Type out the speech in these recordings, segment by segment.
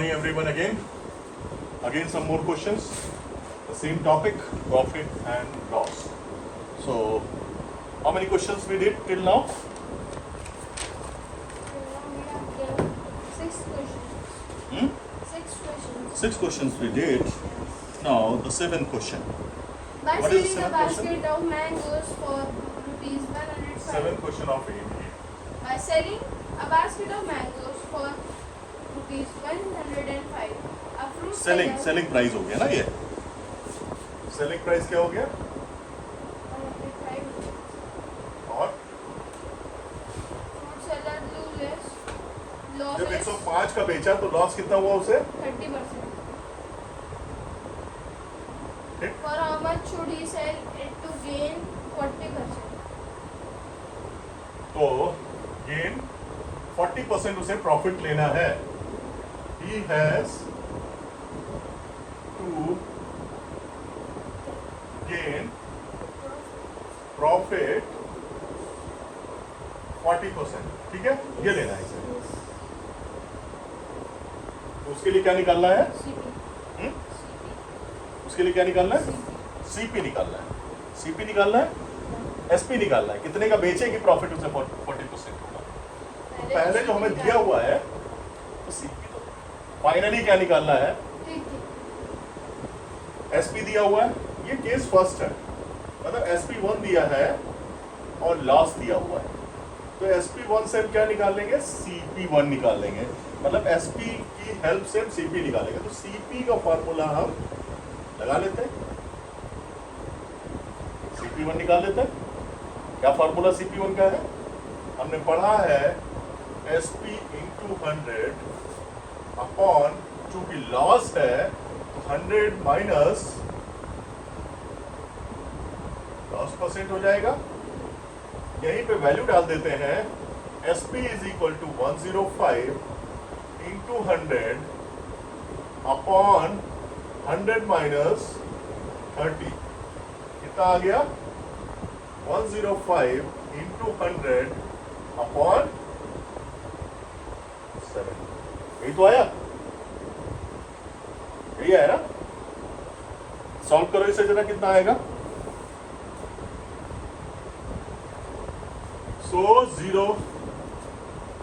morning everyone again. Again some more questions. The same topic, profit and loss. So, how many questions we did till now? Six questions. Hmm? 6 questions. 6 questions we did. Now the 7th question. By What is the selling a seventh question? basket of mangoes for rupees 105. 7th question of 8. By selling a basket of mangoes for rupees 105. A fruit seller selling price हो गया ना ये. Selling price क्या हो गया? 105. और Fruit seller loses. जब Losses 105 का बेचा तो लॉस कितना हुआ उसे? 30%. ठीक. For how much should he sell it to gain 40%? तो गेन 40% उसे प्रॉफिट लेना है. He has to gain profit 40%. ठीक है, ये लेना है इसे. तो उसके लिए क्या निकालना है? CP. उसके लिए क्या निकालना है? CP. सीपी निकालना है. सीपी निकालना है, एसपी निकालना है. कितने का बेचेगी प्रॉफिट उसे 40% होगा. तो पहले जो हमें दिया हुआ है तो सीपी तो फाइनली क्या निकालना है? ठीक है. एसपी दिया हुआ है. ये केस फर्स्ट है, मतलब एसपी1 दिया है और लॉस दिया हुआ है. तो एसपी1 से हम क्या निकालेंगे? सीपी1 निकालेंगे. मतलब एसपी की हेल्प से हम सीपी निकालेंगे. तो सीपी का फॉर्मूला हम लगा लेते हैं. सीपी1 निकाल लेते हैं. क्या फॉर्मूला सीपी1 का है? हमने पढ़ा है एसपी इंटू 100 अपॉन, चूंकि लॉस है तो 100 माइनस लॉस परसेंट हो जाएगा. यहीं पे वैल्यू डाल देते हैं. SP is equal to 105 into 100 upon 100 minus 30. कितना आ गया? 105 इंटू 100 अपॉन 7. यही तो आया. यही आया ना. सॉल्व करो इसे जरा, कितना आएगा? सो 0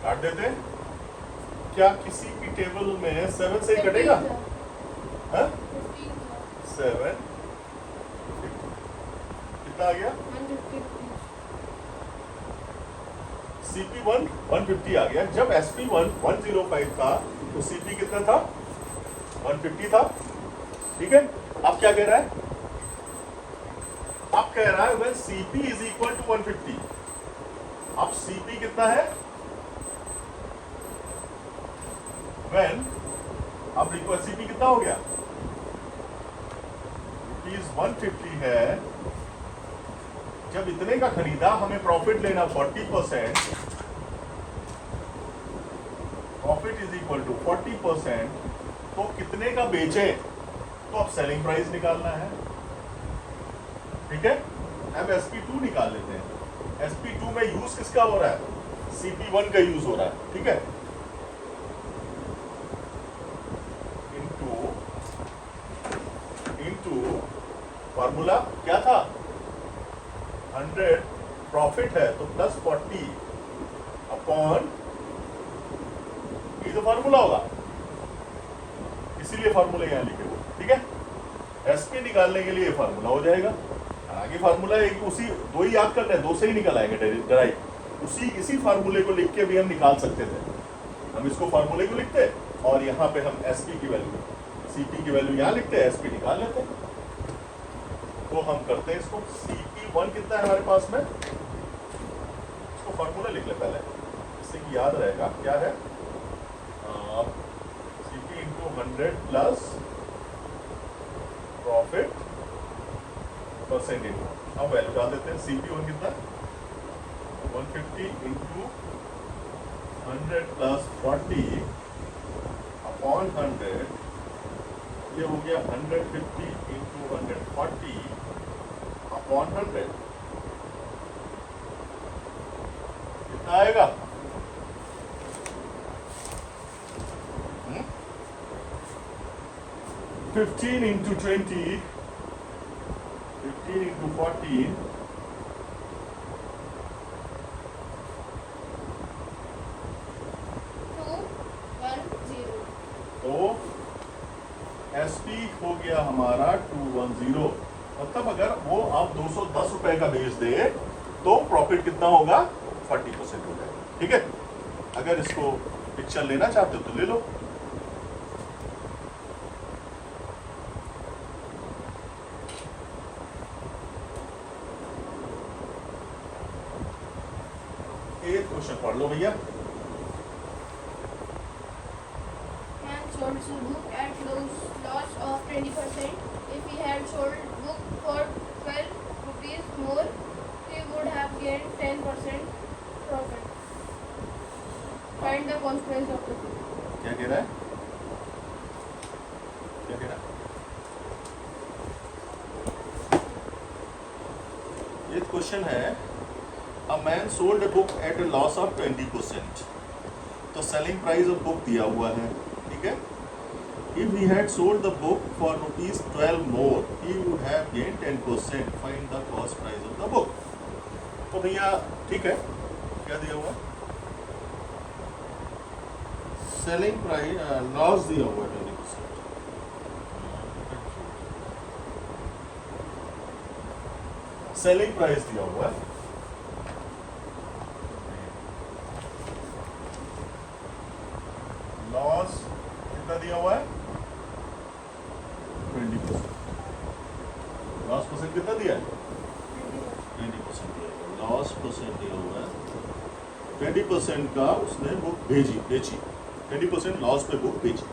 काट देते हैं. क्या किसी की टेबल में 7 से ही कटेगा? हाँ? 7 कितना आ गया? 150. CP1 150 आ गया. जब SP1 105 था तो CP कितना था? 150 था. ठीक है. अब क्या कह रहा है? अब कह रहा है when CP is equal to 150. अब CP कितना है? when, अब रिक्वेस्ट CP कितना हो गया? रुपीज 150 है. जब इतने का खरीदा, हमें प्रॉफिट लेना 40%. Profit is equal to 40%. तो कितने का बेचे? तो अब सेलिंग प्राइस निकालना है. ठीक है. अब SP2 निकाल लेते हैं. SP2 में यूज किसका हो रहा है? CP1 का यूज हो रहा है. ठीक है. इनटू फॉर्मूला क्या था? 100 प्रॉफिट है तो प्लस 40 अपॉन, ये तो फॉर्मूला होगा, इसीलिए फॉर्मूला यहां लिखे हुए. ठीक है. एसपी निकालने के लिए फॉर्मूला हो जाएगा. आगे फॉर्मूला एक उसी दो ही याद करना है, 2 से ही निकल आएंगे डायरेक्ट. इसी फार्मूले को लिख के भी हम निकाल सकते थे. हम इसको फार्मूले को लिखते और यहाँ पे हम एसपी की वैल्यू, सीपी की वैल्यू यहाँ लिखते हैं, एसपी निकाल लेते हैं. तो हम करते हैं इसको. CP1 कितना है हमारे पास में? इसको फार्मूला लिख ले पहले, इससे कि याद रहेगा. क्या है? CP into 100 plus profit percentage. अब वैल्यू डाल देते हैं. CP1 कितना? 150 इंटू 100 प्लस 40 अपॉन 100. ये हो गया 150 इंटू 140 अपॉन 100. कितना आएगा? 15 into 20, 15 into 14, तो एसपी हो गया हमारा 210। मतलब अगर वो आप 210 रुपए का बेच दे तो प्रॉफिट कितना होगा? 40% हो जाएगा। ठीक है, अगर इसको पिक्चर लेना चाहते हो तो ले लो। एक क्वेश्चन पढ़ लो भैया। sold his book at loss of 20%. If he had sold book for 12 rupees more, he would have gained 10% profit. Find the consequence of it. क्या कह रहा है? क्या कह रहा है? ये क्वेश्चन है, a man sold a book at a loss of 20%। तो सेलिंग प्राइस ऑफ बुक दिया हुआ है, ठीक है। If he had sold the book for ₹12 more, he would have gained 10%. Find the cost price of the book. तो भैया ठीक है, क्या दिया हुआ? सेलिंग प्राइस लॉस दिया हुआ है 20%। सेलिंग प्राइस दिया हुआ है, लॉस कितना दिया हुआ है? 20%। लॉस परसेंट कितना दिया है? 20% दिया हुआ है। लॉस परसेंट दिया हुआ है 20% का, उसने बुक बेची 20% लॉस पे बुक बेची।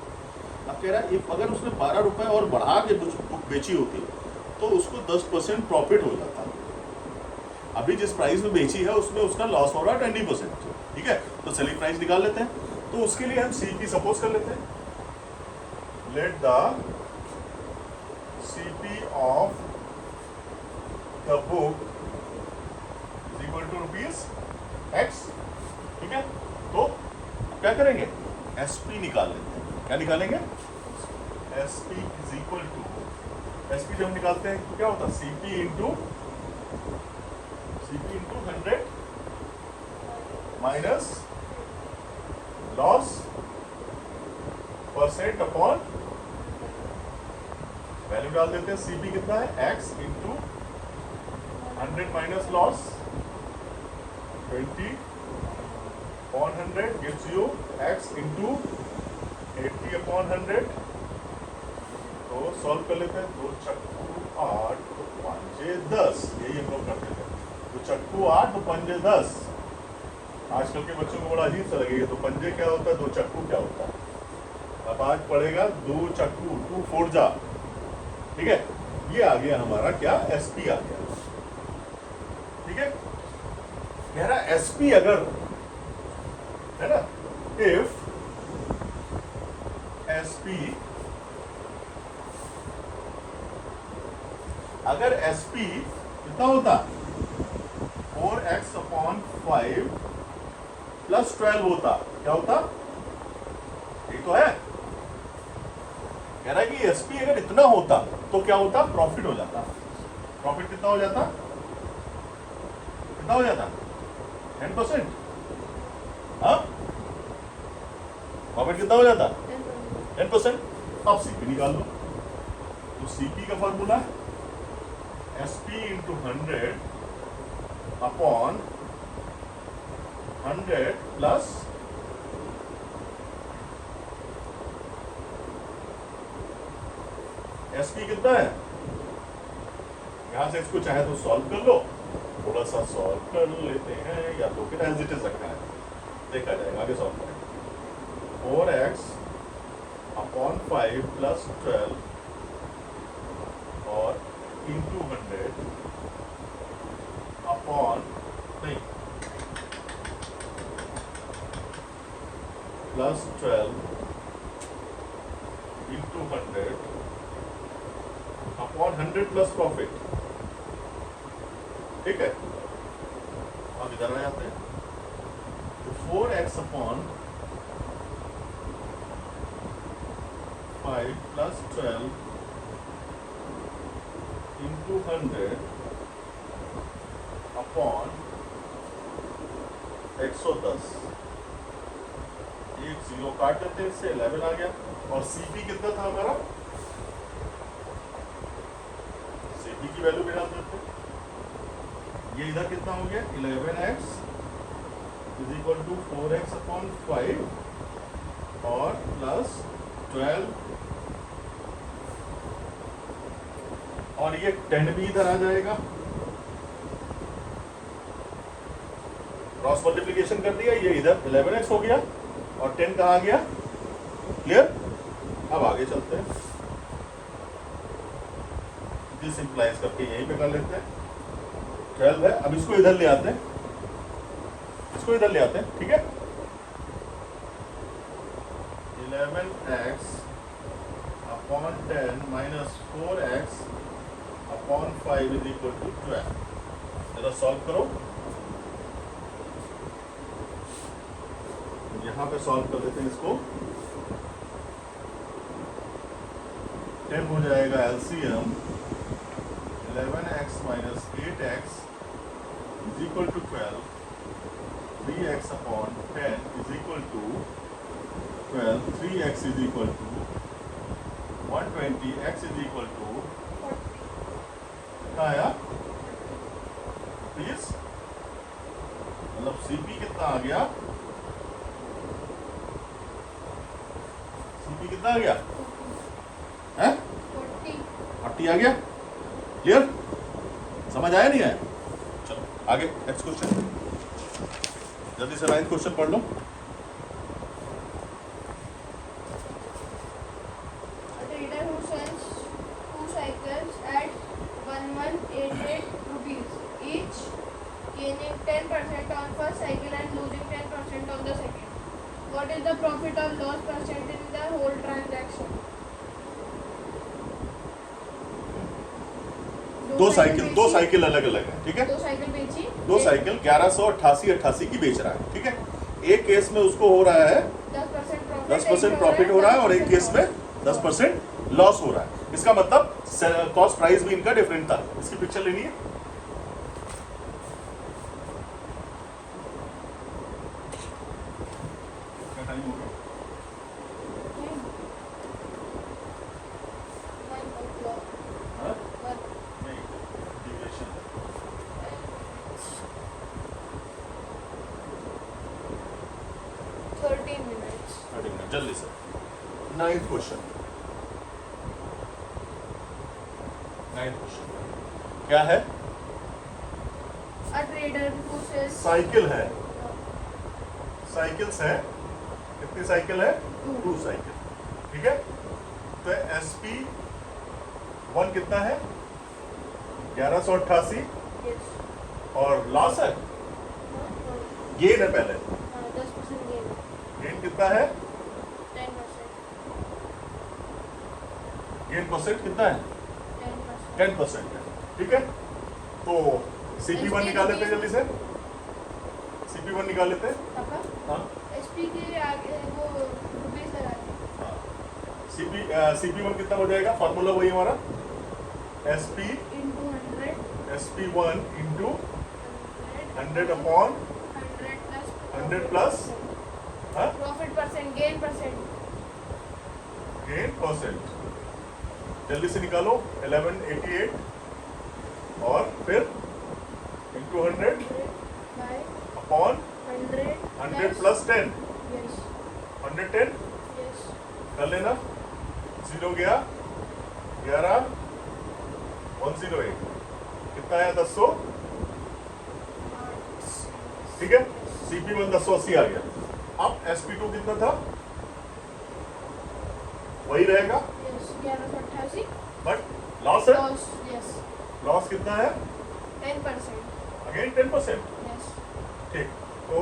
अब कह रहा है अगर उसने 12 रुपए और बढ़ा के बुक बेची होती तो उसको 10% प्रॉफिट हो जाता। अभी जिस प्राइस में बेची है उसमें उसका लॉस हो रहा है 20%। ठीक है, तो सेलिंग प्राइस निकाल लेते हैं। तो उसके लिए हम सीपी सपोज कर लेते हैं। Let the CP of the book is equal to ₹X। ठीक है, तो क्या करेंगे? SP निकाल लेते हैं। क्या निकालेंगे? SP is equal to, SP जब हम निकालते हैं तो क्या होता है? CP into 100 minus loss percent upon value डाल देते हैं। सीपी कितना है? x into 100 minus loss 20 upon 100 gives you x into 80 upon 100। तो सॉल्व कर लेते हैं। 2 चक्कू 8 तो 5 10, यही हम लोग करते थे। तो चक्कू 8 तो 5 10। आजकल के बच्चों को बड़ा अजीब सा लगेगा। तो पंजे क्या होता है, 2 चक्कू क्या होता है? अब आज पड़ेगा 2 चक्कू 2 4 जा। ठीक है, ये आ गया हमारा क्या? एसपी आ गया। ठीक है, कह रहा एसपी अगर है ना, इफ एसपी, अगर एसपी कितना होता? 4x अपॉन 5 प्लस 12 होता, क्या होता? ये तो है। कह रहा है कि एसपी अगर इतना होता तो क्या होता? प्रॉफिट हो जाता। प्रॉफिट कितना हो जाता? कितना हो जाता? 10%। हाँ, प्रॉफिट कितना हो जाता? 10%। अब सीपी निकाल लो। तो सीपी का formula SP into 100 upon 100 plus SP कितना है? यहां से इसको चाहे तो सॉल्व कर लो, थोड़ा सा सॉल्व कर लेते हैं, या तो फिर एज इट इज रखना है, देखा जाएगा, आगे सॉल्व करेंगे। 4x अपॉन 5 प्लस 12 और इंटू 100 अपॉन नहीं plus 12 into 100 upon 100 plus profit. ठीक है, अब इधर आ जाते हैं। तो 4x upon 5 plus 12 into 100 upon 110, एक जीरो काट देते हैं, इससे 11 आ गया। और सीपी कितना था हमारा, सीपी की वैल्यू भी डाल देते हैं। ये इधर कितना हो गया, 11x is equal to 4x upon 5 और प्लस 12, और ये 10 भी इधर आ जाएगा। क्रॉस मल्टीप्लिकेशन कर दिया, ये इधर 11x हो गया और 10 कहाँ गया, क्लियर। अब आगे चलते हैं, दिस इंप्लाइज करके यहीं पे कर लेते हैं। 12 है, अब इसको इधर ले आते हैं, इसको इधर ले आते हैं, ठीक है। 11x upon 10 minus 4x upon 5 is equal to 12। जरा सॉल्व करो, यहां पे सॉल्व कर देते हैं इसको। 10 हो जाएगा LCM 11x minus 8x is equal to 12, 3x upon 10 is equal to 12, 3x is equal to 120, x is equal to कितना आया प्लीज, मतलब सीपी कितना आ गया, सीपी कितना आ गया है, 40 आ गया, क्लियर, समझ आया नहीं आया। चलो आगे नेक्स्ट क्वेश्चन, जल्दी से 9th क्वेश्चन पढ़ लो। Gaining 10% on first cycle and losing 10% on the second. What is the profit or loss percent in the whole transaction? दो साइकिल अलग अलग है, ठीक है। दो साइकिल बेची, दो साइकिल 1188 की बेच रहा है, ठीक है। एक केस में उसको हो रहा है 10% प्रॉफिट हो रहा है और एक केस में 10% लॉस हो रहा है। इसका मतलब कॉस्ट प्राइस भी इनका डिफरेंट था। इसकी पिक्चर लेनी है, टाइम हो गया, हाँ? नहीं, deviation है। 13 minutes. जल्दी से 9th क्वेश्चन, 9th क्वेश्चन क्या है, A trader who says cycle है, साइकिल्स है, कितनी साइकिल है, 2 साइकिल, ठीक है। तो SP1 कितना है 1188 yes. और लॉस है, गेन है पहले, 10% gain. गेन कितना है, 10%. गेन परसेंट कितना है, 10%. 10% है, ठीक है। तो CP1 निकाल लेते हैं जल्दी से, CP1 निकाल लेते हैं, पापा हाँ SP के आगे वो रुपीस लगा दें. CP1 कितना हो जाएगा, फॉर्मूला वही हमारा SP into 100. SP1 into 100 upon 100 plus profit percent, gain percent. Gain percent, जल्दी से निकालो 1188 और फिर into 100 by upon 100 plus 10, yes 110 yes. कर लेना, 0 गया 11 108, कितना आया 1000, ठीक है। CP1 1080 आ गया। अब SP2 कितना था, वही रहेगा यस 1188. बट लॉस है, लॉस यस लॉस कितना है 10%. अगेन 10%, यस ठीक। तो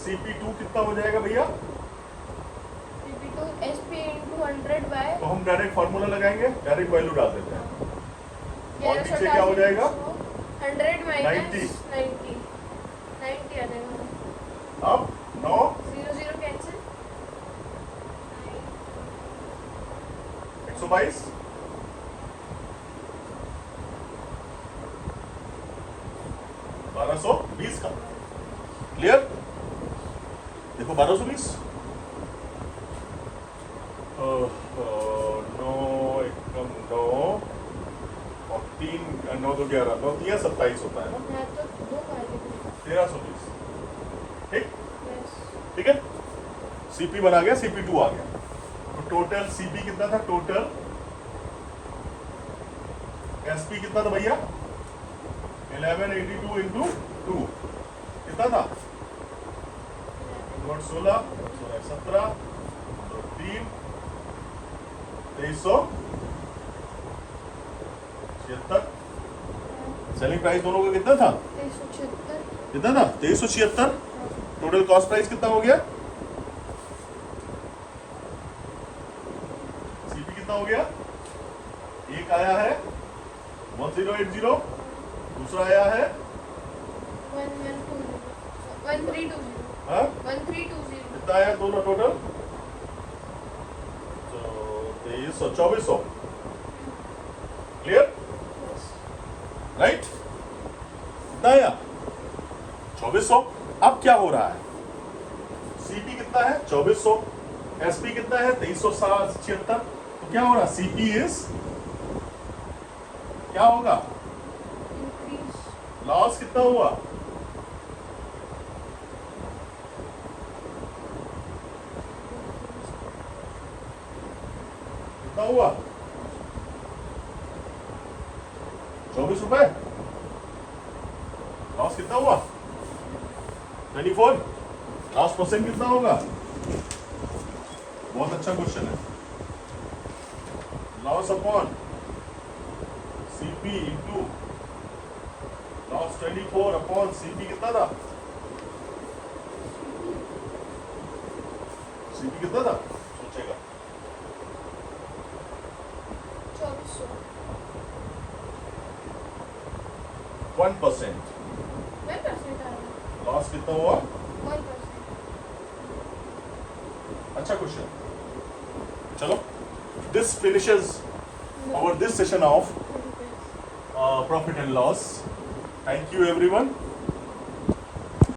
CP2 कितना हो जाएगा भैया, CP2 SP into 100 बाय तो हम डायरेक्ट फॉर्मूला लगाएंगे, डायरेक्ट वैल्यू डाल देते हैं। और पीछे क्या हो जाएगा 100 माइनस 90 90 आ जाएगा. अब 9 0 0 कैंसिल. 122 1220 का। क्लियर? देखो 1220 9 एकम 9 और 3 9 तो 11 9 3 27 होता है ना, मैं तो दो खाएंगे 1320। ठीक यस ठीक है। सीपी बना गया, CP2 आ गया। तो टोटल सीपी कितना था? टोटल एसपी कितना था भैया? 1182 इंटू 2 कितना था? 16 17 3 2376। सेलिंग प्राइस दोनों का कितना था? 376 कितना था? 2376। टोटल कॉस्ट प्राइस कितना हो गया? सीपी कितना हो गया? एक आया है 1080, दूसरा आया है 1320 हाँ 1320 कितना आया दोनों टोटल? तो 2300 क्लियर राइट? कितना आया? 2400। अब क्या हो रहा है? सीपी कितना है? 2400। एसपी कितना है? 2376। तो क्या हो रहा? सीपी इज क्या होगा? इंक्रीज लॉस कितना हुआ? कितना हुआ? 24 रुपए। लॉस कितना हुआ? 24। लॉस परसेंट कितना होगा? बहुत अच्छा क्वेश्चन है। Loss upon CP into loss 24 upon CP कितना था? सीपी कितना था? सोचेगा 2400 1%। 1% आएगा लॉस कितना हुआ? 1%. अच्छा क्वेश्चन। चलो this finishes our this session of profit and loss. Thank you everyone.